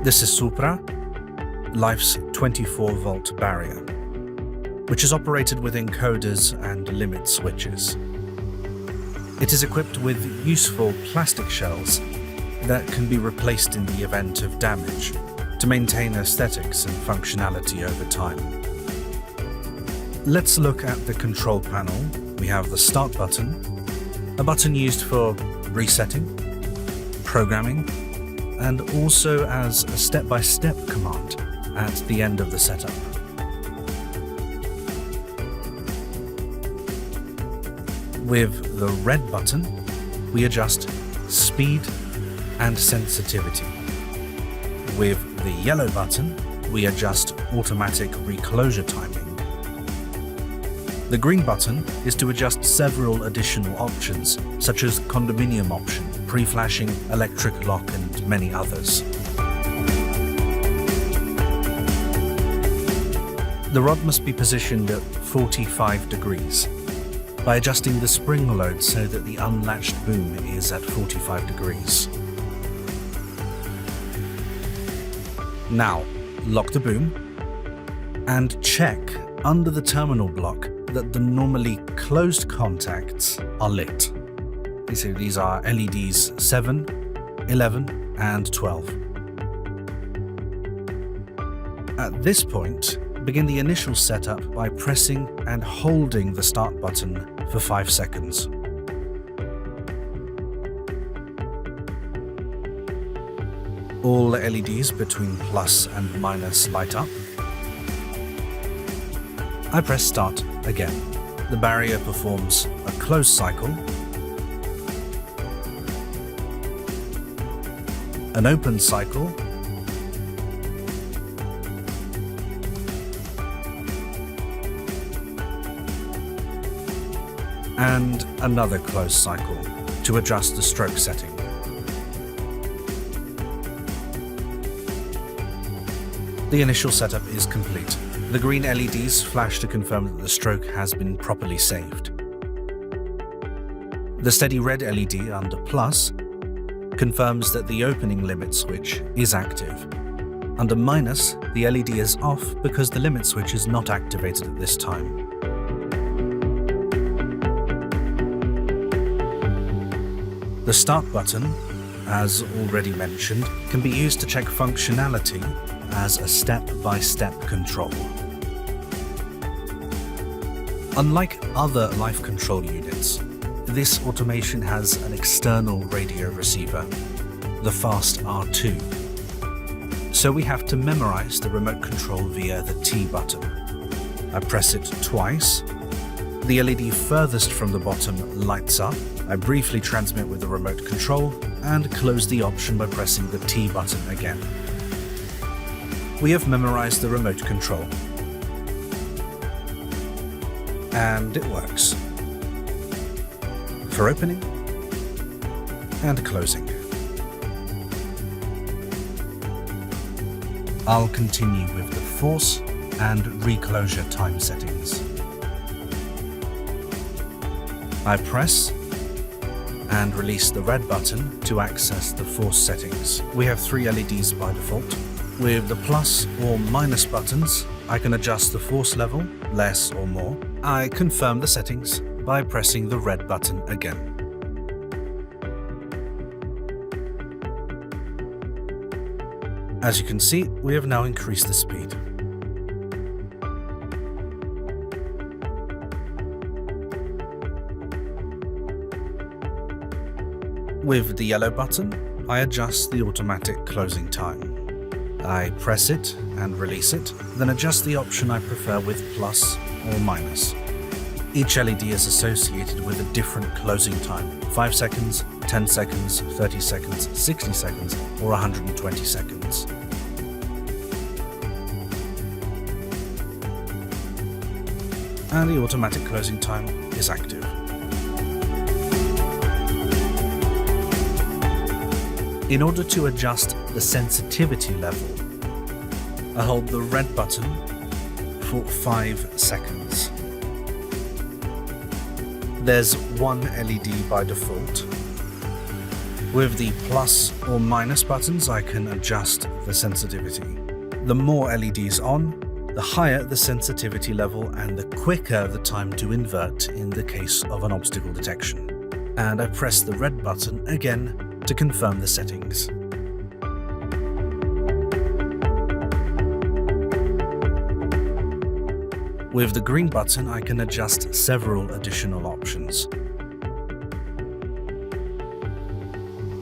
This is Supra, Life's 24-volt barrier, which is operated with encoders and limit switches. It is equipped with useful plastic shells that can be replaced in the event of damage to maintain aesthetics and functionality over time. Let's look at the control panel. We have the start button, a button used for resetting, programming, and also as a step-by-step command at the end of the setup. With the red button, we adjust speed and sensitivity. With the yellow button, we adjust automatic reclosure timing. The green button is to adjust several additional options, such as condominium option, pre-flashing, electric lock, and many others. The rod must be positioned at 45 degrees by adjusting the spring load so that the unlatched boom is at 45 degrees. Now, lock the boom and check under the terminal block that the normally closed contacts are lit. So these are LEDs 7, 11, and 12. At this point, begin the initial setup by pressing and holding the start button for 5 seconds. All LEDs between plus and minus light up. I press start again. The barrier performs a close cycle, an open cycle, and another close cycle to adjust the stroke setting. The initial setup is complete. The green LEDs flash to confirm that the stroke has been properly saved. The steady red LED under plus confirms that the opening limit switch is active. Under minus, the LED is off because the limit switch is not activated at this time. The start button, as already mentioned, can be used to check functionality as a step-by-step control. Unlike other life control units, this automation has an external radio receiver, the Fast R2. So we have to memorize the remote control via the T button. I press it twice. The LED furthest from the bottom lights up. I briefly transmit with the remote control and close the option by pressing the T button again. We have memorized the remote control. And it works. For opening and closing. I'll continue with the force and reclosure time settings. I press and release the red button to access the force settings. We have 3 LEDs by default. With the plus or minus buttons, I can adjust the force level, less or more. I confirm the settings by pressing the red button again. As you can see, we have now increased the speed. With the yellow button, I adjust the automatic closing time. I press it and release it, then adjust the option I prefer with plus or minus. Each LED is associated with a different closing time: 5 seconds, 10 seconds, 30 seconds, 60 seconds, or 120 seconds. And the automatic closing time is active. In order to adjust the sensitivity level, I hold the red button for 5 seconds. There's one LED by default. With the plus or minus buttons, I can adjust the sensitivity. The more LEDs on, the higher the sensitivity level and the quicker the time to invert in the case of an obstacle detection. And I press the red button again to confirm the settings. With the green button, I can adjust several additional options.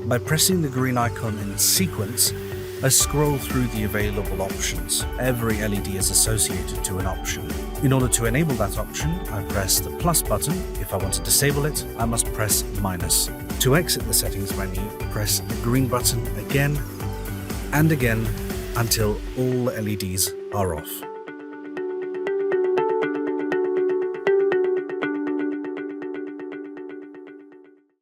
By pressing the green icon in sequence, I scroll through the available options. Every LED is associated to an option. In order to enable that option, I press the plus button. If I want to disable it, I must press minus. To exit the settings menu, press the green button again and again until all LEDs are off.